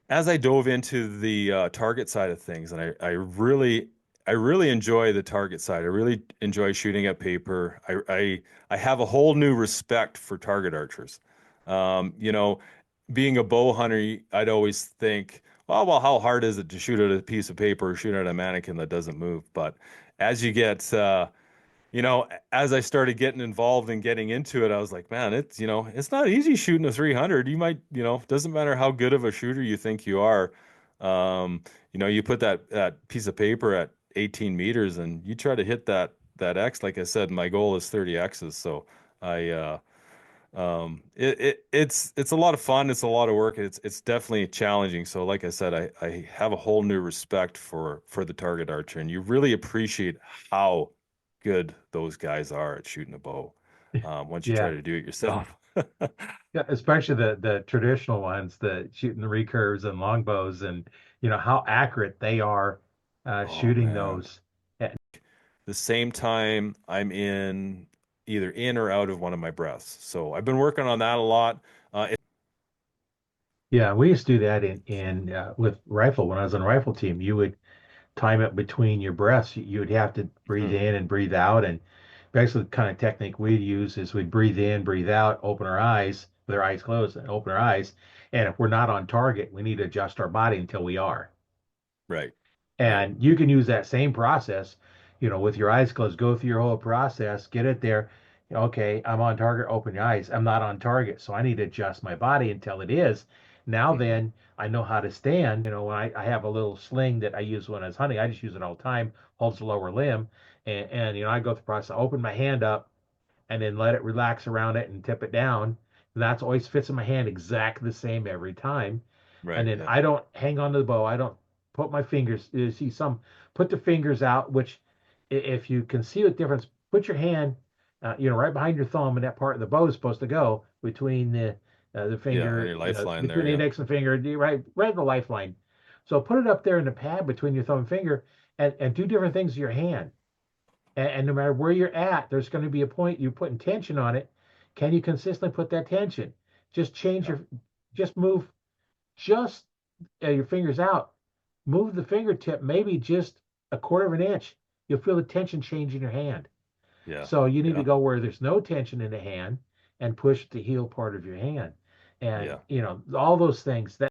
as I dove into the target side of things, and I really enjoy the target side. I really enjoy shooting at paper. I have a whole new respect for target archers. You know, being a bow hunter, I'd always think, oh, well, how hard is it to shoot at a piece of paper or shoot at a mannequin that doesn't move? But as you get as I started getting involved and getting into it, I was like, man, it's not easy shooting a 300. You might, doesn't matter how good of a shooter you think you are. You put that piece of paper at 18 meters and you try to hit that X. Like I said, my goal is 30 X's. So I, it's a lot of fun. It's a lot of work. It's definitely challenging. So like I said, I have a whole new respect for the target archer, and you really appreciate how good those guys are at shooting a bow once you try Yeah. to do it yourself. Yeah, especially the traditional ones, the shooting the recurves and longbows, and how accurate they are Oh shooting man. those. And The same time I'm either in or out of one of my breaths. So I've been working on that a lot. yeah, we used to do that in with rifle when I was on a rifle team. You would time it between your breaths. You would have to breathe Hmm, in and breathe out. And basically, the kind of technique we'd use is we'd breathe in, breathe out, open our eyes with our eyes closed, and open our eyes. And if we're not on target, we need to adjust our body until we are. right, right. And you can use that same process, with your eyes closed, go through your whole process, get it there. Okay, I'm on target, open your eyes. I'm not on target, so I need to adjust my body until it is. Now Hmm, then, I know how to stand. When I have a little sling that I use when I was hunting, I just use it all the time, holds the lower limb. And I go through the process, I open my hand up and then let it relax around it and tip it down. And that's always fits in my hand exactly the same every time. And right, then yeah. I don't hang on to the bow. I don't put my fingers. You see some put the fingers out, which if you can see the difference, put your hand, right behind your thumb, and that part of the bow is supposed to go between the Yeah, on finger, your lifeline between there, the yeah. index and finger, right in the lifeline. So put it up there in the pad between your thumb and finger, and do different things with your hand. And no matter where you're at, there's going to be a point you're putting tension on it. Can you consistently put that tension? Just change Yeah, just move, just your fingers out. Move the fingertip maybe just a quarter of an inch. You'll feel the tension change in your hand. yeah, So you need to yeah, go where there's no tension in the hand and push the heel part of your hand. And, yeah. all those things that